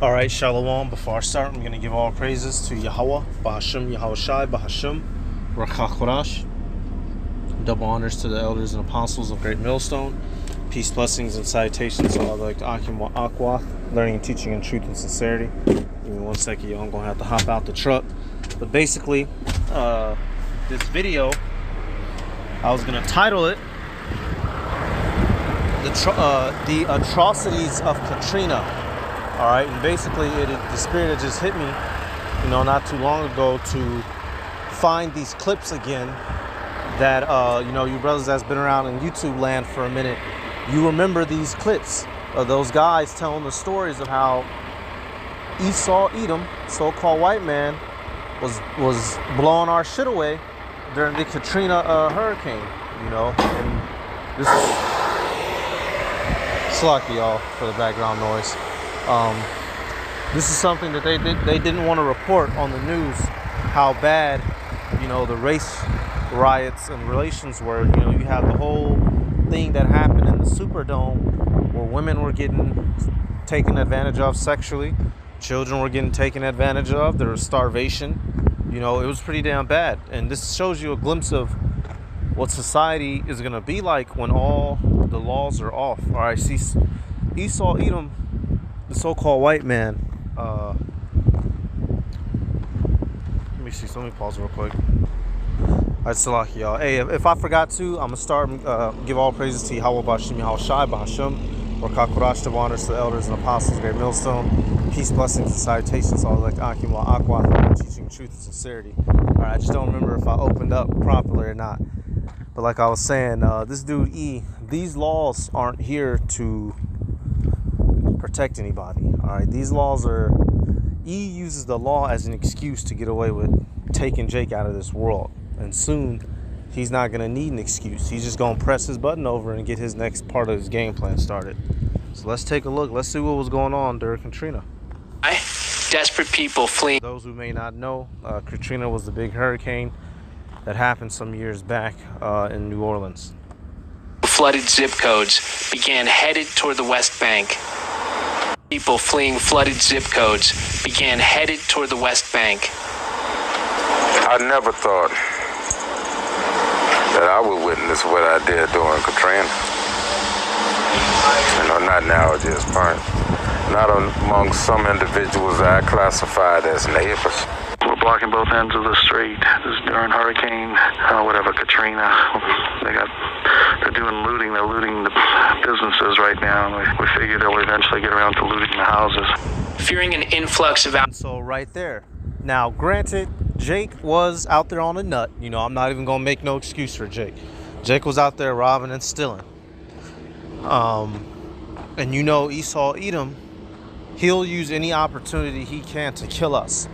All right, Shalom. Before I start, I'm going to give all praises to Yahweh, Bahashim, Yahweh Shai, Bahashim, Rakakorash. Double honors to the elders and apostles of Great Millstone. Peace, blessings, and salutations to all like Akim wa Akwath, learning and teaching in truth and sincerity. Give me 1 second, y'all. I'm going to have to hop out the truck. But basically, this video, I was going to title it The Atrocities of Katrina. All right, and basically the spirit just hit me, not too long ago to find these clips again that, you brothers that's been around in YouTube land for a minute, you remember these clips of those guys telling the stories of how Esau Edom, so-called white man, was blowing our shit away during the Katrina hurricane, and this is slucky, y'all, for the background noise. This is something that they didn't want to report on the news, how bad, the race riots and relations were. You have the whole thing that happened in the Superdome where women were getting taken advantage of sexually, children were getting taken advantage of, there was starvation. It was pretty damn bad. And this shows you a glimpse of what society is going to be like when all the laws are off. All right, see, Esau Edom, the so-called white man, let me see, so let me pause real quick. Alright, Salaki, y'all. Hey, if I forgot to, I'm gonna start, give all praises to Yahweh, Bashim, Yahweh Shai, Bahashim, Rakakorash, double honors to the elders and apostles, Great Millstone. Peace, blessings, and salutations, all like Akim wa Akwath, teaching truth and sincerity. Alright, I just don't remember if I opened up properly or not. But like I was saying, this dude E, these laws aren't here to protect anybody. All right, these laws are, E uses the law as an excuse to get away with taking Jake out of this world, and soon he's not going to need an excuse. He's just going to press his button over and get his next part of his game plan started. So let's take a look. Let's see what was going on during Katrina. Desperate people fleeing. For those who may not know, Katrina was the big hurricane that happened some years back in New Orleans. Flooded zip codes began headed toward the West Bank. People fleeing flooded zip codes began headed toward the West Bank. I never thought that I would witness what I did during Katrina. Not now, just not among some individuals that I classified as neighbors. We're blocking both ends of the street. This is during Hurricane, Katrina. They're doing looting. They're looting the businesses right now. And we figure they'll eventually get around to looting the houses. Fearing an influx of... So right there. Now, granted, Jake was out there on a nut. I'm not even going to make no excuse for Jake. Jake was out there robbing and stealing. And Esau Edom, he'll use any opportunity he can to kill us.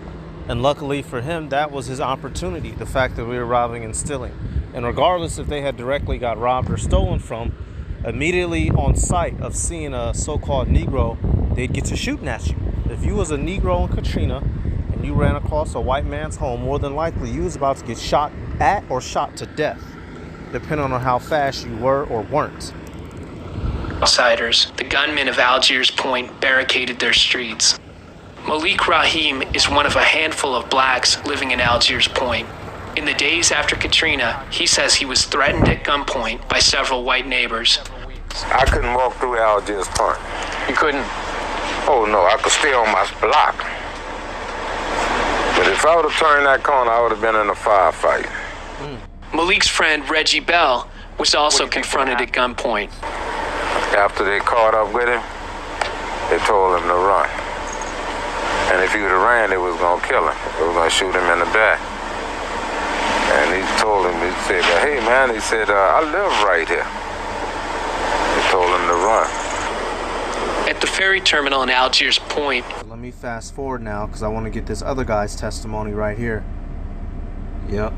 And luckily for him, that was his opportunity, the fact that we were robbing and stealing. And regardless if they had directly got robbed or stolen from, immediately on sight of seeing a so-called Negro, they'd get to shooting at you. If you was a Negro in Katrina and you ran across a white man's home, more than likely you was about to get shot at or shot to death, depending on how fast you were or weren't. Outsiders, the gunmen of Algiers Point barricaded their streets. Malik Rahim is one of a handful of blacks living in Algiers Point. In the days after Katrina, he says he was threatened at gunpoint by several white neighbors. I couldn't walk through Algiers Point. You couldn't? Oh no, I could stay on my block. But if I would have turned that corner, I would have been in a firefight. Malik's friend Reggie Bell was also confronted at gunpoint. After they caught up with him, they told him to run. And if he would have ran, they was going to kill him. They were going to shoot him in the back. And he told him, he said, hey man, he said, I live right here. They told him to run. At the ferry terminal in Algiers Point. Let me fast forward now because I want to get this other guy's testimony right here. Yep,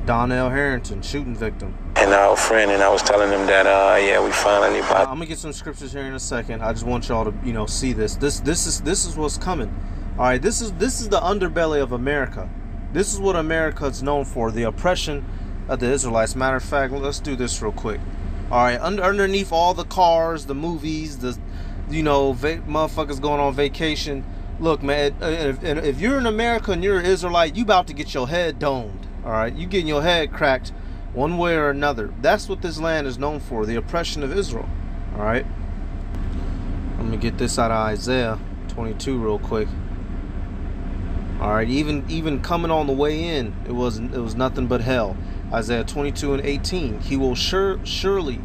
Donnell Harrington, shooting victim. And our friend, and I was telling him that, yeah, we finally bought. I'm gonna get some scriptures here in a second. I just want y'all to, see this. This is what's coming. All right, this is the underbelly of America. This is what America is known for, the oppression of the Israelites. Matter of fact, let's do this real quick. All right, underneath all the cars, the movies, the motherfuckers going on vacation, Look, man, if you're in America and you're an Israelite, you about to get your head domed. All right, you getting your head cracked one way or another. That's what this land is known for, the oppression of Israel. All right. I'm gonna get this out of Isaiah 22 real quick. All right, even coming on the way in, it was nothing but hell. Isaiah 22 and 18. He will surely.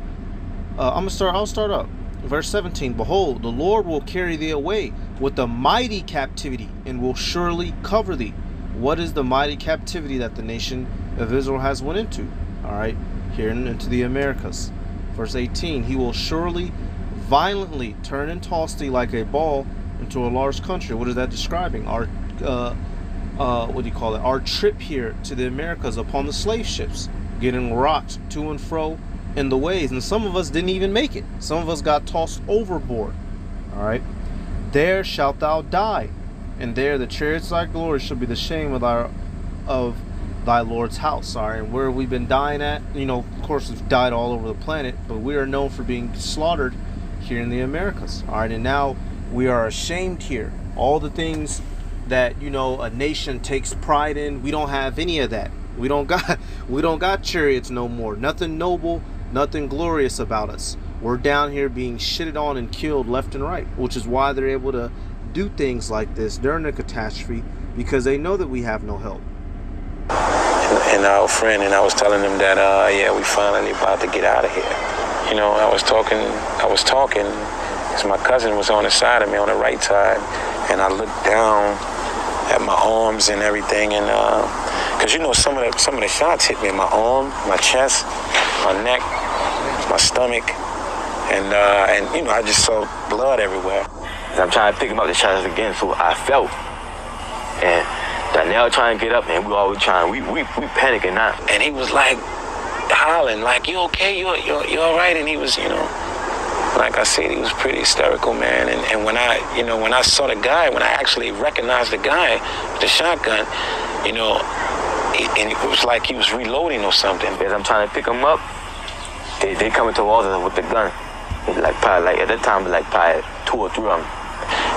I'll start up. Verse 17. Behold, the Lord will carry thee away with a mighty captivity, and will surely cover thee. What is the mighty captivity that the nation of Israel has went into? All right, here into the Americas. Verse 18. He will surely violently turn and toss thee like a ball into a large country. What is that describing? Our what do you call it? Our trip here to the Americas upon the slave ships, getting rocked to and fro in the waves, and some of us didn't even make it. Some of us got tossed overboard. All right, there shalt thou die, and there the chariots of thy glory shall be the shame of thy Lord's house. All right, and where have we been dying at? You know, of course, we've died all over the planet, but we are known for being slaughtered here in the Americas. All right, and now we are ashamed here. All the things that, you know, a nation takes pride in, we don't have any of that. We don't got chariots no more. Nothing noble, nothing glorious about us. We're down here being shitted on and killed left and right, which is why they're able to do things like this during a catastrophe, because they know that we have no help. And our friend, and I was telling them that, yeah, we finally about to get out of here. You know, I was talking, because my cousin was on the side of me, on the right side, and I looked down at my arms and everything, and because you know some of the shots hit me in my arm, my chest, my neck, my stomach, and you know, I just saw blood everywhere. I'm trying to pick him up the shots again, so I fell, and Danielle trying to get up, and we always trying, we panicking now. And he was like hollering, like, "You okay? You all right?" And he was, you know, like I said, he was pretty hysterical, man. And when I saw the guy, when I actually recognized the guy with the shotgun, you know, and it was like he was reloading or something. As I'm trying to pick him up, they coming towards us with the gun. Like probably, like at that time, like probably 2 or 3 of them.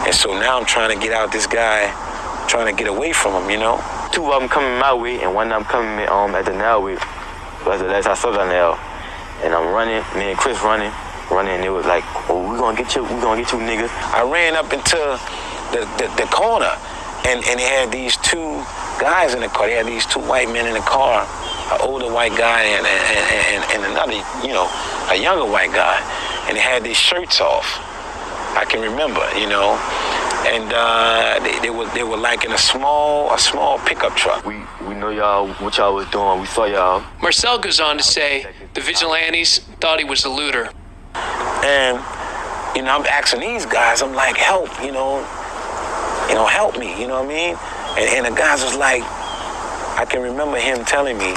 And so now I'm trying to get out this guy, trying to get away from him, you know. 2 of them coming my way, and one of them coming at the nail way. As I saw the nail, and I'm running, me and Chris running, and it was like, "Oh, we gonna get you, niggas." I ran up into the corner, and they had these 2 guys in the car. They had these 2 white men in the car, an older white guy and another, you know, a younger white guy, and they had their shirts off. I can remember, you know, and they were like in a small pickup truck. We know y'all, what y'all was doing. We saw y'all. Marcel goes on to say the vigilantes thought he was a looter. And, you know, I'm asking these guys, I'm like, help, you know, help me, you know what I mean? And the guys was like, I can remember him telling me,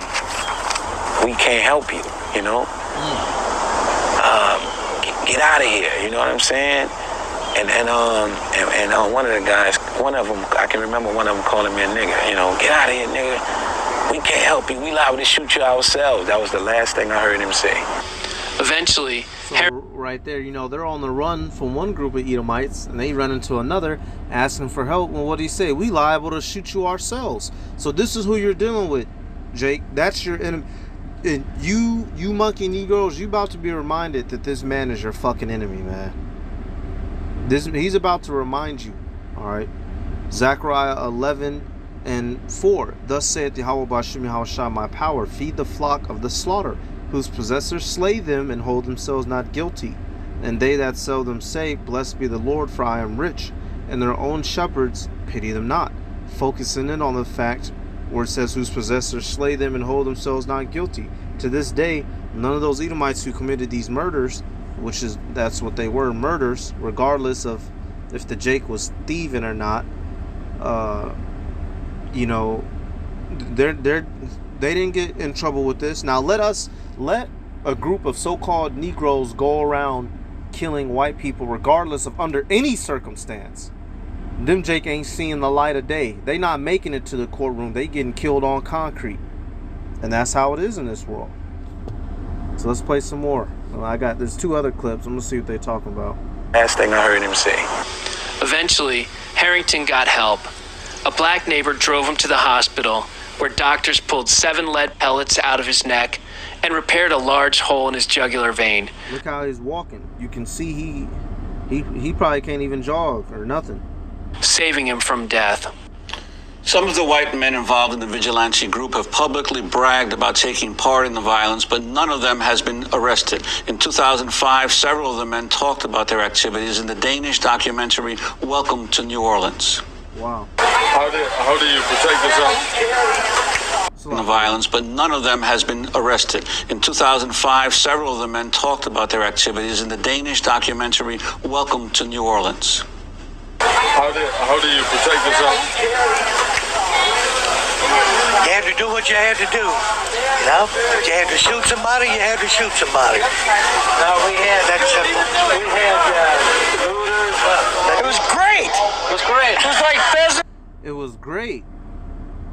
we can't help you, you know? Get out of here, you know what I'm saying? And one of the guys, one of them, I can remember one of them calling me a nigger, you know, get out of here, nigga. We can't help you. We liable to shoot you ourselves. That was the last thing I heard him say. Eventually, so right there, you know, they're on the run from one group of Edomites, and they run into another asking for help. And what do he say? We liable to shoot you ourselves. So this is who you're dealing with, Jake. That's your enemy. And you monkey Negroes, you about to be reminded that this man is your fucking enemy, man. He's about to remind you. All right. Zechariah 11:4. Thus saith Yahweh Bashim Yahushua, my power, feed the flock of the slaughter, whose possessors slay them and hold themselves not guilty. And they that sell them say, blessed be the Lord, for I am rich. And their own shepherds pity them not. Focusing in on the fact where it says, whose possessors slay them and hold themselves not guilty. To this day, none of those Edomites who committed these murders, that's what they were, murders, regardless of if the Jake was thieving or not, you know, they didn't get in trouble with this. Now let a group of so-called Negroes go around killing white people regardless of under any circumstance. Them Jake ain't seeing the light of day. They not making it to the courtroom. They getting killed on concrete. And that's how it is in this world. So let's play some more. There's 2 other clips. I'm gonna see what they're talking about. Last thing I heard him say. Eventually, Harrington got help. A black neighbor drove him to the hospital, where doctors pulled 7 lead pellets out of his neck and repaired a large hole in his jugular vein. Look how he's walking. You can see he probably can't even jog or nothing. Saving him from death. Some of the white men involved in the vigilante group have publicly bragged about taking part in the violence, but none of them has been arrested. In 2005, several of the men talked about their activities in the Danish documentary Welcome to New Orleans. Wow. How do you protect yourself? In the violence, but none of them has been arrested. In 2005, several of the men talked about their activities in the Danish documentary Welcome to New Orleans. How do you protect yourself? You had to do what you had to do, you know? If you had to shoot somebody, you had to shoot somebody. No, we had that simple. We had looters. It was great. It was great. It was like pheasant. It was great.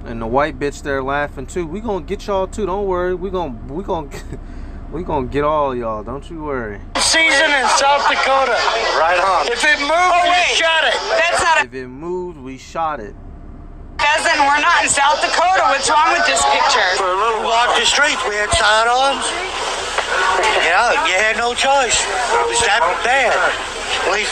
And the white bitch there laughing too. We gonna get y'all too. Don't worry. We gonna get all y'all. Don't you worry. Season in South Dakota. Right on. If it moved, we shot it. That's not If it moved, we shot it. pheasant. We're not in South Dakota. What's wrong with this picture? We walked the streets. We had sidearms. You know, you had no choice. It was that bad. Police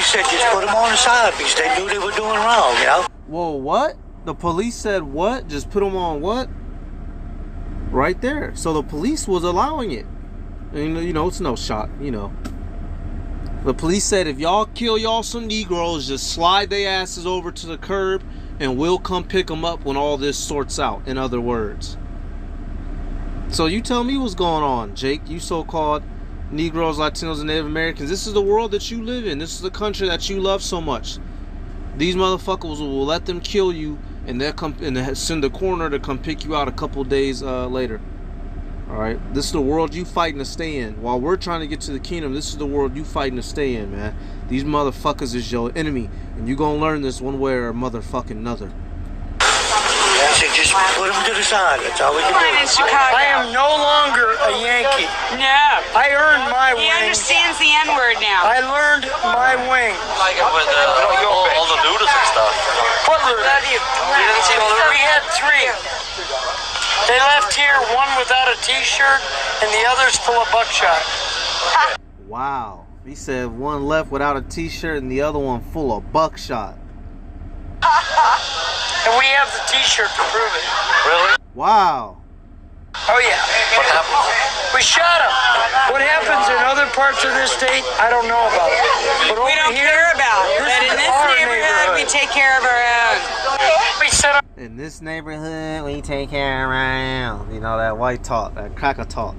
said just put them on the side because they knew they were doing wrong, you know? Whoa, what? The police said what? Just put them on what? Right there. So the police was allowing it. And, you know, it's no shot, you know. The police said if y'all kill y'all some Negroes, just slide their asses over to the curb and we'll come pick them up when all this sorts out, in other words. So you tell me what's going on, Jake, you so-called Negroes, Latinos, and Native Americans. This is the world that you live in. This is the country that you love so much. These motherfuckers will let them kill you and they'll come and send the coroner to come pick you out a couple days later. Alright? This is the world you fighting to stay in. While we're trying to get to the kingdom, this is the world you fighting to stay in, man. These motherfuckers is your enemy. And you gonna learn this one way or motherfucking another. They said just put them to the side. That's all we can do. In Chicago. I am no longer a Yankee. No. I earned my He wings. understands the N-word now. I learned my wings. Like it with all the looters and stuff. What looters? You didn't see all the We had 3. They left here, one without a t-shirt, and the other's full of buckshot. Wow. He said one left without a t-shirt and the other one full of buckshot. And we have the t-shirt to prove it. Really? Wow. Oh, yeah. What happened? We shot him. What happens in other parts of this state, I don't know about. But We over don't here, care about it. But in this our neighborhood, we take care of our own. We set up. In this neighborhood, we take care around. You know, that white talk, that cracker talk.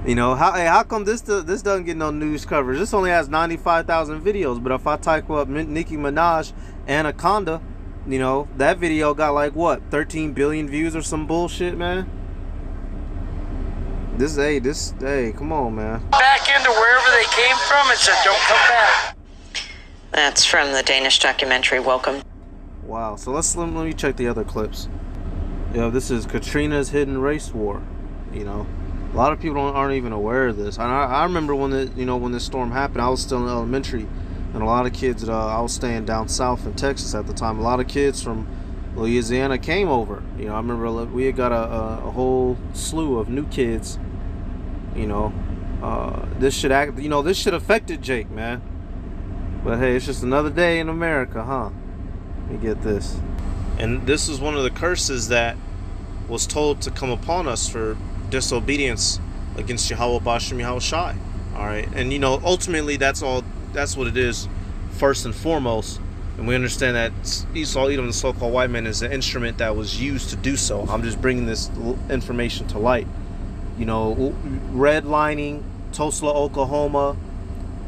You know, how come this doesn't get no news coverage? This only has 95,000 videos, but if I type up Nicki Minaj Anaconda, you know, that video got like what, 13 billion views or some bullshit, man. Hey, come on, man. Back into wherever they came from and said, don't come back. That's from the Danish documentary Welcome. Wow. So let me check the other clips. You know, this is Katrina's hidden race war. You know, a lot of people aren't even aware of this. I remember when when this storm happened, I was still in elementary, and a lot of kids. I was staying down south in Texas at the time. A lot of kids from Louisiana came over. You know, I remember we had got a whole slew of new kids. You know, this should affected Jake, man. But hey, it's just another day in America, huh? Let me get this. And this is one of the curses that was told to come upon us for disobedience against Yahweh Bashem Yahweh Shai. Alright, and you know, ultimately that's what it is first and foremost. And we understand that Esau, Edom, the so-called white man, is an instrument that was used to do so. I'm just bringing this information to light. You know, redlining, Tulsa, Oklahoma,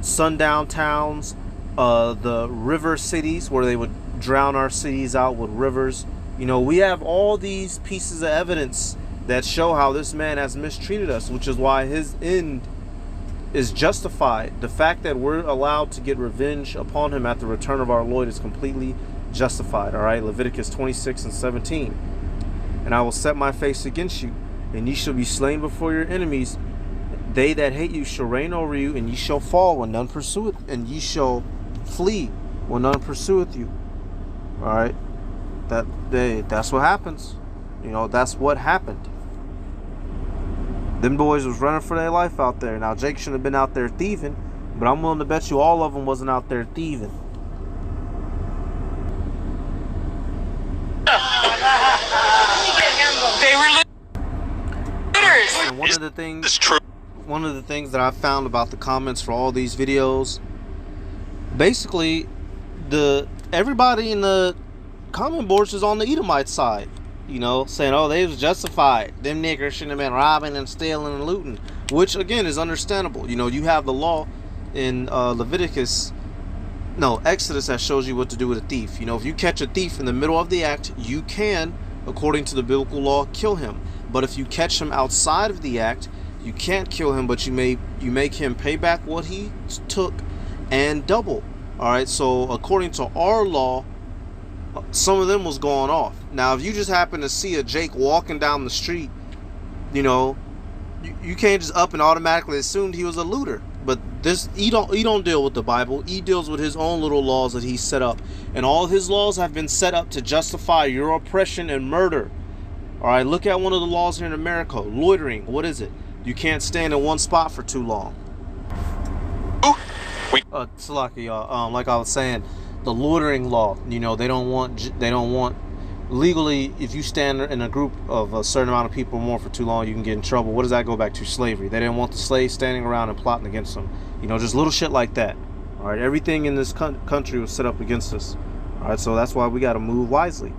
sundown towns, the river cities where they would drown our cities out with rivers. You know, we have all these pieces of evidence that show how this man has mistreated us, which is why his end is justified. The fact that we're allowed to get revenge upon him at the return of our Lord is completely justified. All right, Leviticus 26:17. And I will set my face against you, and ye shall be slain before your enemies. They that hate you shall reign over you, and ye shall fall when none pursue it, and ye shall flee when none pursueth you. All right, that's what happens. You know, that's what happened. Them boys was running for their life out there. Now Jake shouldn't have been out there thieving, but I'm willing to bet you all of them wasn't out there thieving. They were looters. And one of the things that I found about the comments for all these videos, basically, everybody in the comment boards is on the Edomite side. You know, saying, oh, they was justified. Them niggers shouldn't have been robbing and stealing and looting. Which, again, is understandable. You know, you have the law in Exodus that shows you what to do with a thief. You know, if you catch a thief in the middle of the act, you can, according to the biblical law, kill him. But if you catch him outside of the act, you can't kill him, but you make him pay back what he took and double. All right, so according to our law, some of them was going off. Now, if you just happen to see a Jake walking down the street, you know, you can't just up and automatically assume he was a looter. But he don't deal with the Bible. He deals with his own little laws that he set up, and all of his laws have been set up to justify your oppression and murder. All right, look at one of the laws here in America: loitering. What is it? You can't stand in one spot for too long. Salaki, y'all. Like I was saying, the loitering law. You know, they don't want legally. If you stand in a group of a certain amount of people or more for too long, you can get in trouble. What does that go back to? Slavery. They didn't want the slaves standing around and plotting against them. You know, just little shit like that. All right, everything in this country was set up against us. All right, so that's why we got to move wisely.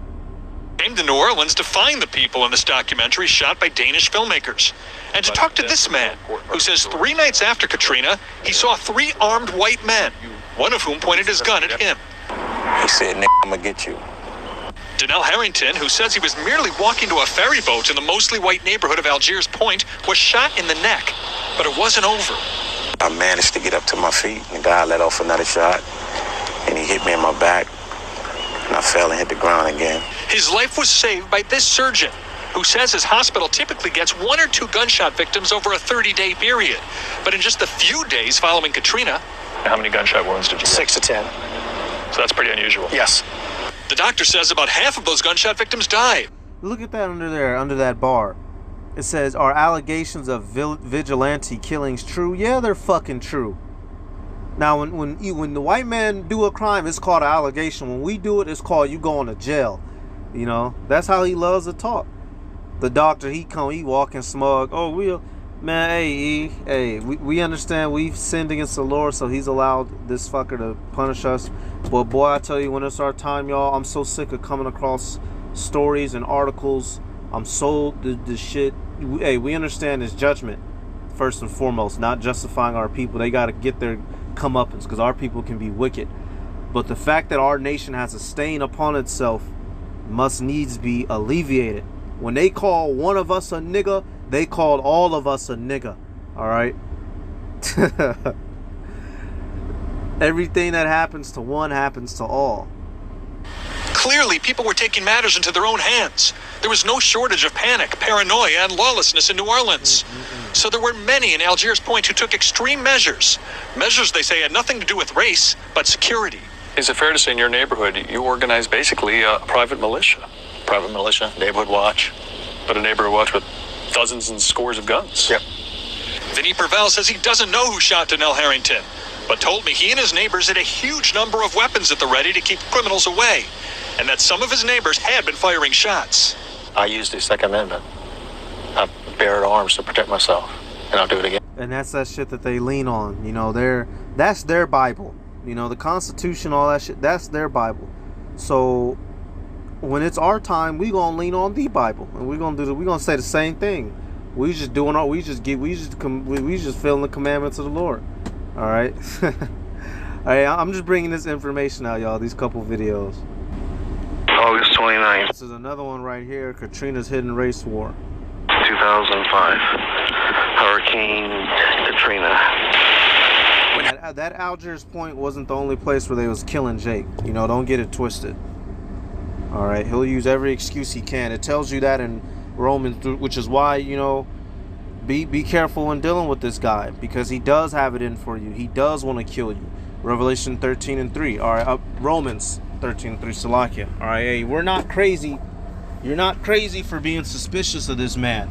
Came to New Orleans to find the people in this documentary shot by Danish filmmakers, and to talk to this man who says 3 nights after Katrina he saw 3 armed white men, one of whom pointed his gun at him. He said, "Nigga, I'm gonna get you." Donnell Harrington, who says he was merely walking to a ferry boat in the mostly white neighborhood of Algiers Point, was shot in the neck, but it wasn't over. I managed to get up to my feet, and the guy let off another shot, and he hit me in my back, and I fell and hit the ground again. His life was saved by this surgeon, who says his hospital typically gets 1 or 2 gunshot victims over a 30-day period. But in just a few days following Katrina... How many gunshot wounds did you get? 6 to 10. So that's pretty unusual. Yes. The doctor says about half of those gunshot victims died. Look at that under there, under that bar. It says, are allegations of vigilante killings true? Yeah, they're fucking true. Now, when the white man do a crime, it's called an allegation. When we do it, it's called you going to jail. You know, that's how he loves to talk. The doctor, he walking smug. Oh, we understand we've sinned against the Lord, so he's allowed this fucker to punish us. But boy, I tell you, when it's our time, y'all, I'm so sick of coming across stories and articles. I'm so the shit. We understand his judgment first and foremost, not justifying our people. They got to get their comeuppance because our people can be wicked. But the fact that our nation has a stain upon itself must needs be alleviated. When they call one of us a nigga, they called all of us a nigga. All right. Everything that happens to one happens to all. Clearly, people were taking matters into their own hands. There was no shortage of panic, paranoia, and lawlessness in New Orleans. So there were many in Algiers Point who took extreme measures. Measures they say had nothing to do with race, but security. Is it fair to say in your neighborhood, you organize basically a private militia? Private militia, neighborhood watch. But a neighborhood watch with dozens and scores of guns. Yep. Vinny Pervel says he doesn't know who shot Donnell Harrington, but told me he and his neighbors had a huge number of weapons at the ready to keep criminals away, and that some of his neighbors had been firing shots. I use the Second Amendment. I bear arms to protect myself, and I'll do it again. And that's that shit that they lean on. You know, that's their Bible. You know, the Constitution, all that shit, that's their Bible. So when it's our time, we gonna lean on the Bible, and we gonna say the same thing. We just fulfilling the commandments of the Lord. All right. All right, I'm just bringing this information out, y'all. These couple videos. August 29th. This is another one right here. Katrina's hidden race war. 2005. Hurricane Katrina. That Algiers Point wasn't the only place where they was killing Jake. You know, don't get it twisted. All right, he'll use every excuse he can. It tells you that in Romans, which is why, you know, be careful when dealing with this guy, because he does have it in for you. He does want to kill you. Revelation 13:3. All right, Romans 13:3. Salakia. All right, hey, we're not crazy. You're not crazy for being suspicious of this man.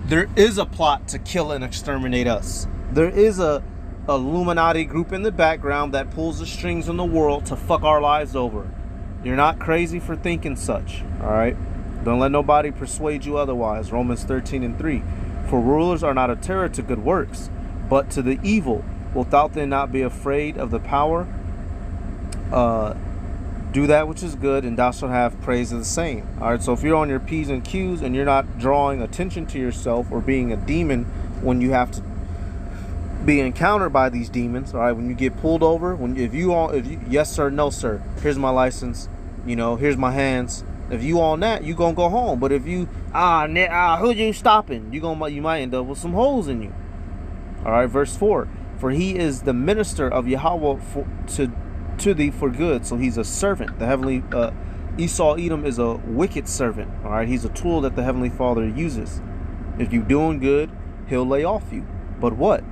There is a plot to kill and exterminate us. There is a Illuminati group in the background that pulls the strings in the world to fuck our lives over. You're not crazy for thinking such. All right, don't let nobody persuade you otherwise. Romans 13:3. For rulers are not a terror to good works, but to the evil. Wilt thou then not be afraid of the power? Do that which is good, and thou shalt have praise of the same. All right, so if you're on your P's and Q's and you're not drawing attention to yourself or being a demon when you have to be encountered by these demons, all right, when you get pulled over, if you yes sir, no sir, here's my license, here's my hands. If you on that, you gonna go home. But if you who you stopping? You might end up with some holes in you. All right, verse 4. For he is the minister of Yahweh to thee for good. So he's a servant. The heavenly Esau Edom is a wicked servant. All right, he's a tool that the Heavenly Father uses. If you doing good, he'll lay off you. But what?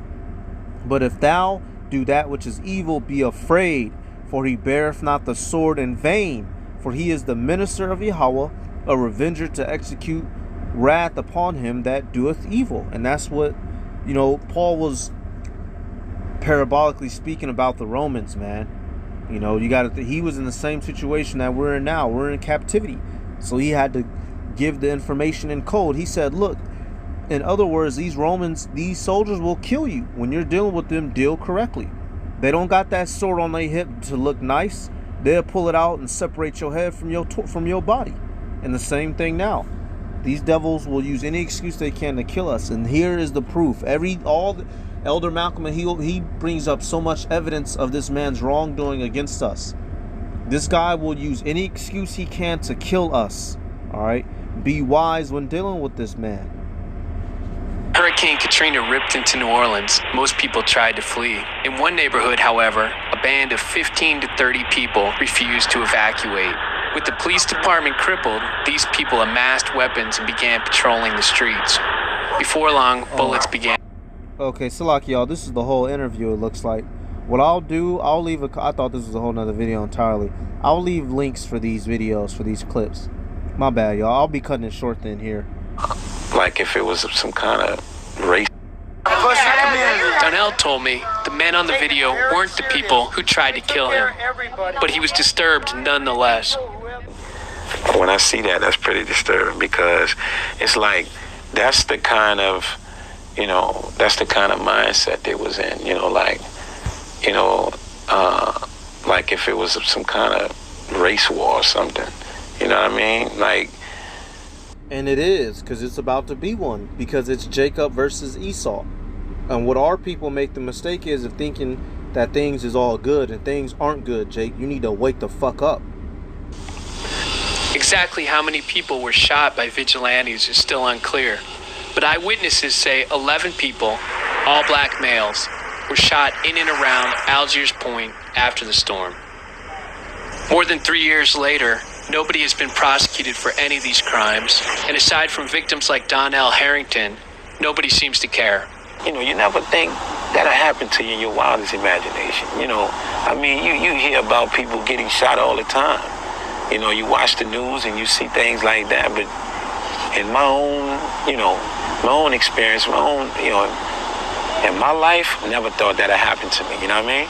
But if thou do that which is evil, be afraid, for he beareth not the sword in vain. For he is the minister of Yahweh, a revenger to execute wrath upon him that doeth evil. And that's what, Paul was parabolically speaking about the Romans, man. He was in the same situation that we're in now. We're in captivity. So he had to give the information in code. He said, look, in other words, these Romans, these soldiers will kill you. When you're dealing with them, deal correctly. They don't got that sword on their hip to look nice. They'll pull it out and separate your head from your body. And the same thing now. These devils will use any excuse they can to kill us. And here is the proof. Elder Malcolm, he brings up so much evidence of this man's wrongdoing against us. This guy will use any excuse he can to kill us. All right? Be wise when dealing with this man. Hurricane Katrina ripped into New Orleans. Most people tried to flee. In one neighborhood, however, a band of 15 to 30 people refused to evacuate. With the police department crippled, these people amassed weapons and began patrolling the streets. Before long, bullets began. Okay, Salaki, y'all, this is the whole interview, it looks like. What I'll do, I'll leave I thought this was a whole nother video entirely. I'll leave links for these videos, for these clips. My bad, y'all. I'll be cutting it short then here. Like if it was some kind of race. Donnell told me the men on the video weren't the people who tried to kill him, but he was disturbed nonetheless. When I see that, that's pretty disturbing, because it's like that's the kind of mindset they was in, like if it was some kind of race war or something, you know what I mean? Like, and it is, because it's about to be one, because it's Jacob versus Esau. And what our people make the mistake is of thinking that things is all good, and things aren't good, Jake. You need to wake the fuck up. Exactly how many people were shot by vigilantes is still unclear, but eyewitnesses say 11 people, all black males, were shot in and around Algiers Point after the storm. More than 3 years later, nobody has been prosecuted for any of these crimes, and aside from victims like Donnell Harrington, nobody seems to care. You never think that'll happen to you in your wildest imagination. I mean, you hear about people getting shot all the time. You watch the news and you see things like that, but in my own experience, in my life, never thought that'd happen to me, you know what I mean?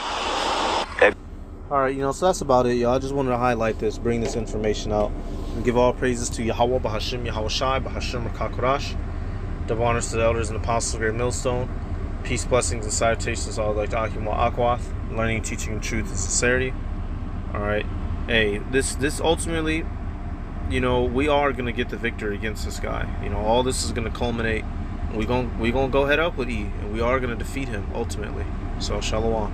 Alright, so that's about it, y'all. I just wanted to highlight this, bring this information out, and give all praises to Yahweh, Bahashim, Yahweh Shai, Bahashim, Rakakurash. Double honors to the elders and apostles of Great Millstone. Peace, blessings, and salutations all like Akim wa Akwath. Learning, teaching, truth, and sincerity. Alright. Hey, this ultimately, we are going to get the victory against this guy. All this is going to culminate. We're going to go head up with E, and we are going to defeat him ultimately. So, shalom.